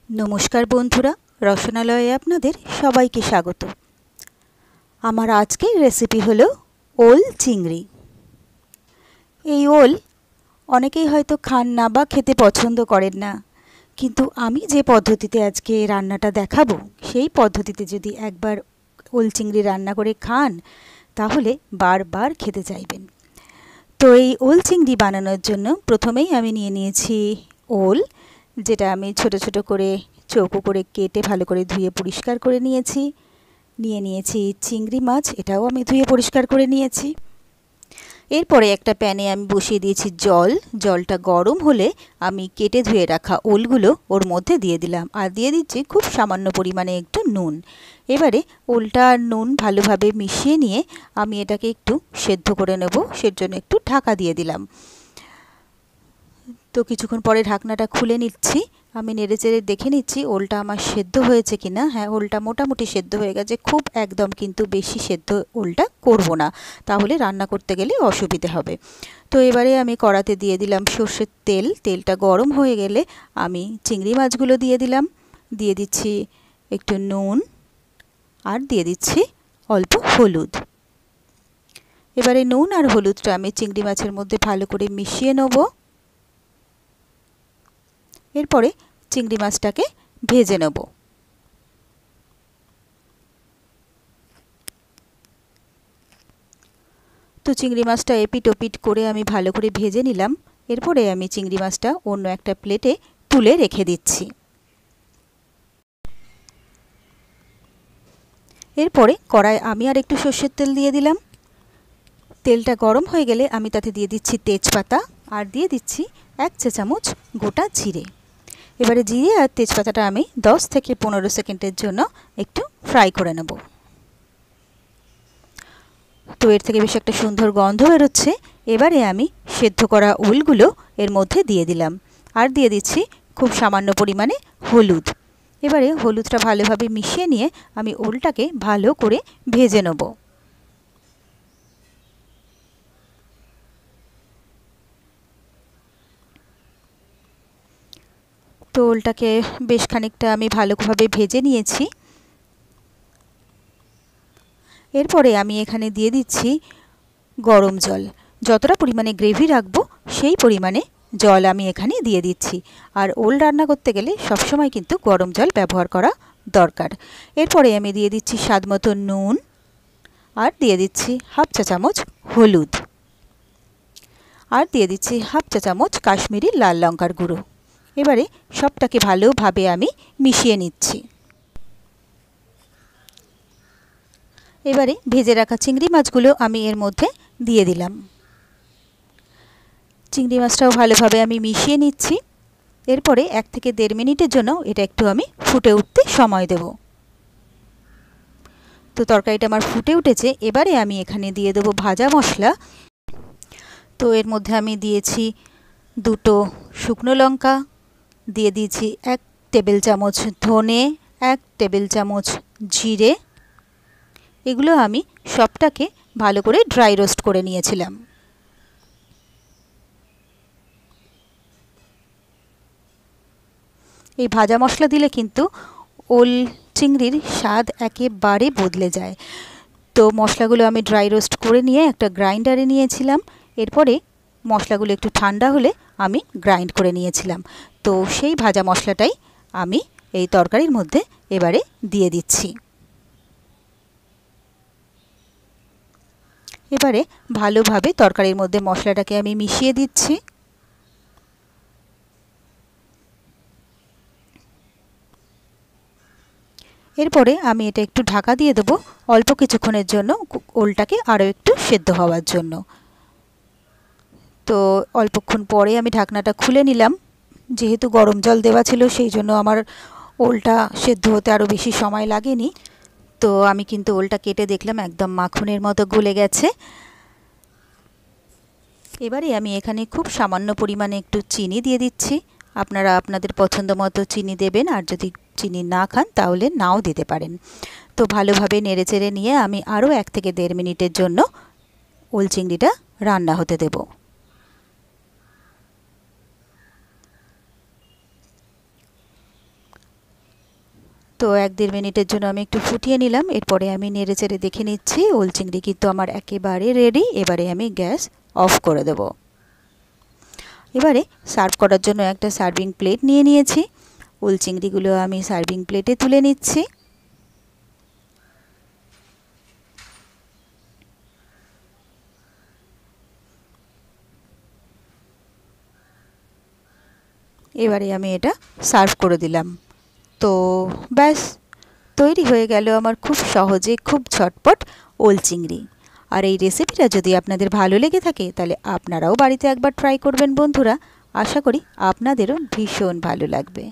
नमस्कार बंधुरा रसनालये आपनादेर सबाइके स्वागत। आमार आजकेर रेसिपि हलो ओल चिंगड़ी। এই ওল অনেকেই হয়তো খান না বা খেতে পছন্দ করেন না, কিন্তু আমি যে পদ্ধতিতে আজকে রান্নাটা দেখাবো সেই পদ্ধতিতে যদি একবার ওল চিংড়ি রান্না করে খান তাহলে বারবার খেতে চাইবেন। তো এই ওল চিংড়ি বানানোর জন্য প্রথমেই আমি নিয়ে নিয়েছি ওল, যেটা আমি ছোট ছোট করে চৌকো করে কেটে ভালো করে ধুয়ে পরিষ্কার করে নিয়েছি। নিয়ে নিয়েছি চিংড়ি মাছ, এটাও আমি ধুয়ে পরিষ্কার করে নিয়েছি। এরপরে একটা প্যানে আমি বসিয়ে দিয়েছি জল। জলটা গরম হলে আমি কেটে ধুয়ে রাখা ওলগুলো ওর মধ্যে দিয়ে দিলাম, আর দিয়ে দিচ্ছি খুব সামান্য পরিমাণে একটু নুন। এবারে ওলটা আর নুন ভালোভাবে মিশিয়ে নিয়ে আমি এটাকে একটু সেদ্ধ করে নেব, সের জন্য একটু ঢাকা দিয়ে দিলাম। তো কিছুক্ষণ পরে ঢাকনাটা খুলে নিচ্ছি, আমি নেড়েচেড়ে দেখে নিচ্ছি ওলটা আমার সেদ্ধ হয়েছে কিনা। হ্যাঁ, ওলটা মোটামুটি সেদ্ধ হয়ে গেছে, খুব একদম কিন্তু বেশি সেদ্ধ ওলটা করব না, তাহলে রান্না করতে গেলে অসুবিধে হবে। তো এবারে আমি কড়াতে দিয়ে দিলাম সর্ষের তেল। তেলটা গরম হয়ে গেলে আমি চিংড়ি মাছগুলো দিয়ে দিলাম, দিয়ে দিচ্ছি একটু নুন, আর দিয়ে দিচ্ছি অল্প হলুদ। এবারে নুন আর হলুদটা আমি চিংড়ি মাছের মধ্যে ভালো করে মিশিয়ে নেব। এরপরে চিংড়ি মাছটাকে ভেজে নেব। তো চিংড়ি মাছটা এপিট ওপিট করে আমি ভালো করে ভেজে নিলাম। এরপরে আমি চিংড়ি মাছটা অন্য একটা প্লেটে তুলে রেখে দিচ্ছি। এরপরে কড়ায় আমি আর একটু সর্ষের তেল দিয়ে দিলাম। তেলটা গরম হয়ে গেলে আমি তাতে দিয়ে দিচ্ছি তেজপাতা, আর দিয়ে দিচ্ছি 1 চা চামচ গোটা জিরে। এবারে জিরে আর তেজপাতাটা আমি 10 থেকে 15 সেকেন্ডের জন্য একটু ফ্রাই করে নেব। তো এর থেকে বেশ একটা সুন্দর গন্ধ বেরোচ্ছে। এবারে আমি সেদ্ধ করা ওলগুলো এর মধ্যে দিয়ে দিলাম, আর দিয়ে দিচ্ছি খুব সামান্য পরিমাণে হলুদ। এবারে হলুদটা ভালোভাবে মিশিয়ে নিয়ে আমি ওলটাকে ভালো করে ভেজে নেব। তো ওলটাকে বেশ খানিকটা আমি ভালোভাবে ভেজে নিয়েছি। এরপরে আমি এখানে দিয়ে দিচ্ছি গরম জল। যতটা পরিমাণে গ্রেভি রাখবো সেই পরিমাণে জল আমি এখানে দিয়ে দিচ্ছি। আর ওল রান্না করতে গেলে সবসময় কিন্তু গরম জল ব্যবহার করা দরকার। এরপরে আমি দিয়ে দিচ্ছি স্বাদ মতো নুন, আর দিয়ে দিচ্ছি 1/2 চা চামচ হলুদ, আর দিয়ে দিচ্ছি 1/2 চা চামচ কাশ্মীরি লাল লঙ্কার গুঁড়ো। এবারে সবটাকে ভালোভাবে আমি মিশিয়ে নিচ্ছি। এবারে ভেজে রাখা চিংড়ি মাছগুলো আমি এর মধ্যে দিয়ে দিলাম। চিংড়ি মাছটাও ভালোভাবে আমি মিশিয়ে নিচ্ছি। এরপরে 1 থেকে 1.5 মিনিটের জন্য এটা একটু আমি ফুটে উঠতে সময় দেব। তো তরকারিটা আমার ফুটে উঠেছে। এবারে আমি এখানে দিয়ে দেবো ভাজা মশলা। তো এর মধ্যে আমি দিয়েছি 2টো শুকনো লঙ্কা, দিয়ে দিয়েছি 1 টেবিল চামচ ধনে, 1 টেবিল চামচ জিরে। এগুলো আমি সবটাকে ভালো করে ড্রাই রোস্ট করে নিয়েছিলাম। এই ভাজা মশলা দিলে কিন্তু ওল চিংড়ির স্বাদ একেবারে বদলে যায়। তো মশলাগুলো আমি ড্রাই রোস্ট করে নিয়ে একটা গ্রাইন্ডারে নিয়েছিলাম। এরপরে মশলাগুলো একটু ঠান্ডা হলে আমি গ্রাইন্ড করে নিয়েছিলাম। তো সেই ভাজা মশলাটাই আমি এই তরকারির মধ্যে এবারে দিয়ে দিচ্ছি। এবারে ভালোভাবে তরকারির মধ্যে মশলাটাকে আমি মিশিয়ে দিচ্ছি। এরপরে আমি এটা একটু ঢাকা দিয়ে দেবো অল্প কিছুক্ষণের জন্য, ওলটাকে আরও একটু সেদ্ধ হওয়ার জন্য। তো অল্পক্ষণ পরে আমি ঢাকনাটা খুলে নিলাম। যেহেতু গরম জল দেওয়া ছিল সেই জন্য আমার ওলটা সেদ্ধ হতে আরও বেশি সময় লাগেনি। তো আমি কিন্তু ওলটা কেটে দেখলাম একদম মাখনের মতো গলে গেছে। এবারে আমি এখানে খুব সামান্য পরিমাণে একটু চিনি দিয়ে দিচ্ছি। আপনারা আপনাদের পছন্দ মতো চিনি দেবেন, আর যদি চিনি না খান তাহলে নাও দিতে পারেন। তো ভালোভাবে নেড়েচেড়ে নিয়ে আমি আরও 1 থেকে 1.5 মিনিটের জন্য ওল চিংড়িটা রান্না হতে দেব। তো 1-1.5 মিনিটের জন্য আমি একটু ফুটিয়ে নিলাম। এরপরে আমি নেড়ে চেড়ে দেখে নিচ্ছি ওল চিংড়ি কিন্তু আমার একেবারে রেডি। এবারে আমি গ্যাস অফ করে দেব। এবারে সার্ভ করার জন্য একটা সার্ভিং প্লেট নিয়ে নিয়েছি। ওল চিংড়িগুলো আমি সার্ভিং প্লেটে তুলে নিচ্ছি। এবারে আমি এটা সার্ভ করে দিলাম। তো ব্যাস তৈরি হয়ে গেল আমার খুব সহজে খুব ঝটপট ওল চিংড়ি। আর এই রেসিপিটা যদি আপনাদের ভালো লেগে থাকে তাহলে আপনারাও বাড়িতে একবার ট্রাই করবেন বন্ধুরা। আশা করি আপনাদেরও ভীষণ ভালো লাগবে।